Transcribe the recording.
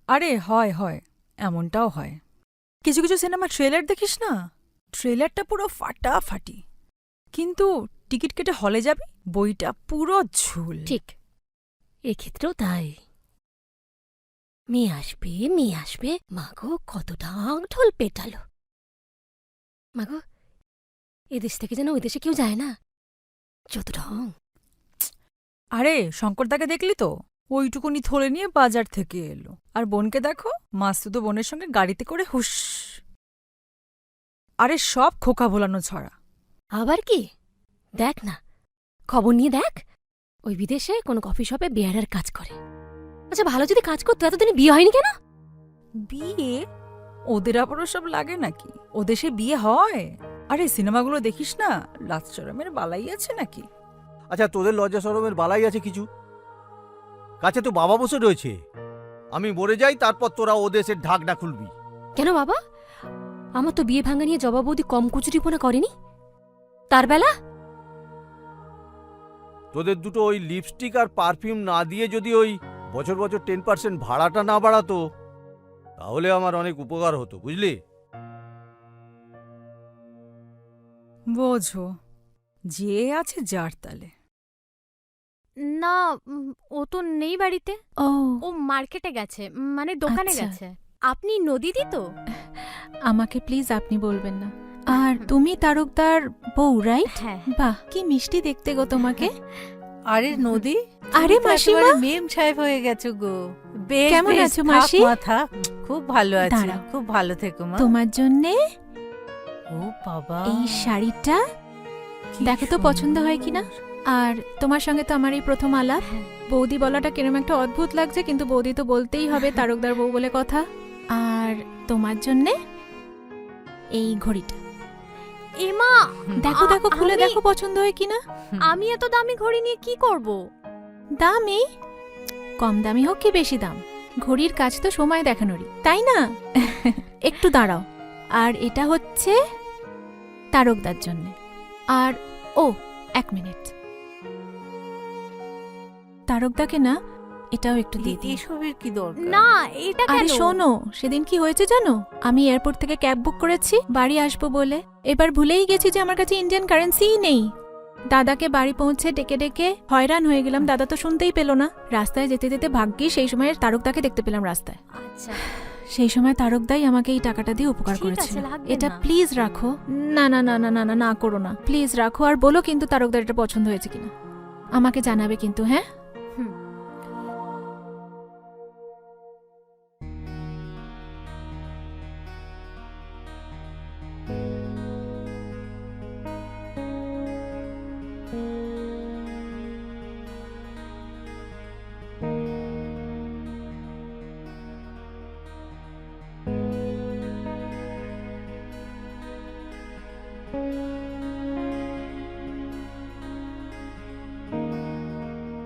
আরে হয় হয়, এমনটাও হয়। কিছু কিছু সিনেমা ট্রেলার দেখিস না, ট্রেলারটা পুরো ফাটাফাটি, কিন্তু টিকিট কেটে হলে যাবি, বইটা পুরো ঝুল। ঠিক, এক্ষেত্রেও তাই। মেয়ে আসবে, মেয়ে আসবে, মাগো কত ঢাক ঢোল পেটালো। মাগো, এদেশ থেকে যেন ওই দেশে কেউ যায় না, যত ঢং। আরে শঙ্করদাকে দেখলি তো, ওইটুকুনি থলে নিয়ে বাজার থেকে এলো, আর বোনকে দেখো, মাসতুতো বোনের সঙ্গে গাড়িতে করে হুস। আরে সব খোকা ভোলানো ছড়া। আবার কি? দেখ না, খবর নিয়ে দেখ, ওই বিদেশে কোনো কফি শপে বেয়ারার কাজ করে। আচ্ছা, ভালো যদি কাজ করতো এতদিনে বিয়ে হয়নি কেন? বিয়ে? ওদের আবার সব লাগে নাকি? ও দেশে বিয়ে হয়? আরে সিনেমাগুলো দেখিস না, লাচ্চরমের বালাই আছে নাকি? আচ্ছা, তোদের লজ্জা শরমের বালাই আছে কিছু? কাছে তো বাবা বসে রয়েছে। আমি মরে যাই, তারপর তোরা ও দেশের ঢাকনা খুলবি। কেন বাবা? আমার তো বিয়ে ভাঙা নিয়ে জবা বৌদি কম কুচুরিপনা করেনি। তার বেলা তোদের দুটো ওই লিপস্টিক আর পারফিউম না দিয়ে যদি ওই বছর বছর 10% ভাড়াটা না বাড়াতো, তাহলে আমার অনেক উপকার হতো, বুঝলি? বোঝো, যে আছে যার তালে। না, ও তো নেই বাড়িতে। ও ও মার্কেটে গেছে, মানে দোকানে আচ্ছা। গেছে। আপনি নদীদি তো? আমাকে প্লিজ আপনি বলবেন না। আর তুমি তারকদার বউ, রাইট? হ্যাঁ। বাহ, কি মিষ্টি দেখতে গো তোমাকে। আরে নদী, আরে মাসিমা, মেম সাহেব হয়ে গেছো গো। বেশ, কেমন বেশ, আছো থাক মাসি? মাথা। খুব ভালো আছি, দাঁড়াও। খুব ভালো থেকো মা। তোমার জন্যে ও বাবা, এই শাড়িটা কি দেখো তো পছন্দ হয় কিনা। আর তোমার সঙ্গে তো আমার এই প্রথম আলাপ। বৌদি বলাটা কিরম একটা অদ্ভুত লাগছে, কিন্তু বৌদি তো বলতেই হবে, তারকদার বউ বলে কথা। আর তোমার জন্যে এই ঘড়িটা এমা, দেখো দেখো, খুলে আমি- দেখো পছন্দ হয় কিনা। আমি এত দামি ঘড়ি নিয়ে কি করব? দামি? কম দামি হোক কি বেশি দাম, ঘড়ির কাজ তো সময় দেখানোরই, তাই না? একটু দাঁড়াও। আর এটা হচ্ছে তারকদার জন্য। আর ও, 1 মিনিট, তারকদাকে না এটাও একটু দিয়ে দিই। এসবের কি দরকার? না, এটা আরে কেন? শোনো, সেদিন কি হয়েছে জানো? আমি এয়ারপোর্ট থেকে ক্যাব বুক করেছি বাড়ি আসবো বলে, এবার ভুলেই গেছি যে আমার কাছে ইন্ডিয়ান কারেন্সিই নেই। দাদাকে বাড়ি পৌঁছে ডেকে ডেকে হয়রান হয়ে গেলাম, দাদা তো শুনতেই পেল না। রাস্তায় যেতে যেতে ভাগ্যি সেই সময় তারকদাকে দেখতে পেলাম রাস্তায়। আচ্ছা, সেই সময় তারকদাই আমাকে এই টাকাটা দিয়ে উপকার ঠিক করেছিল। আছে, লাগবে এটা না। প্লিজ রাখো। না না না না না না, না করো না, প্লিজ রাখো। আর বলো কিন্তু তারকদার এটা পছন্দ হয়েছে কিনা, আমাকে জানাবে কিন্তু, হ্যাঁ? হুম।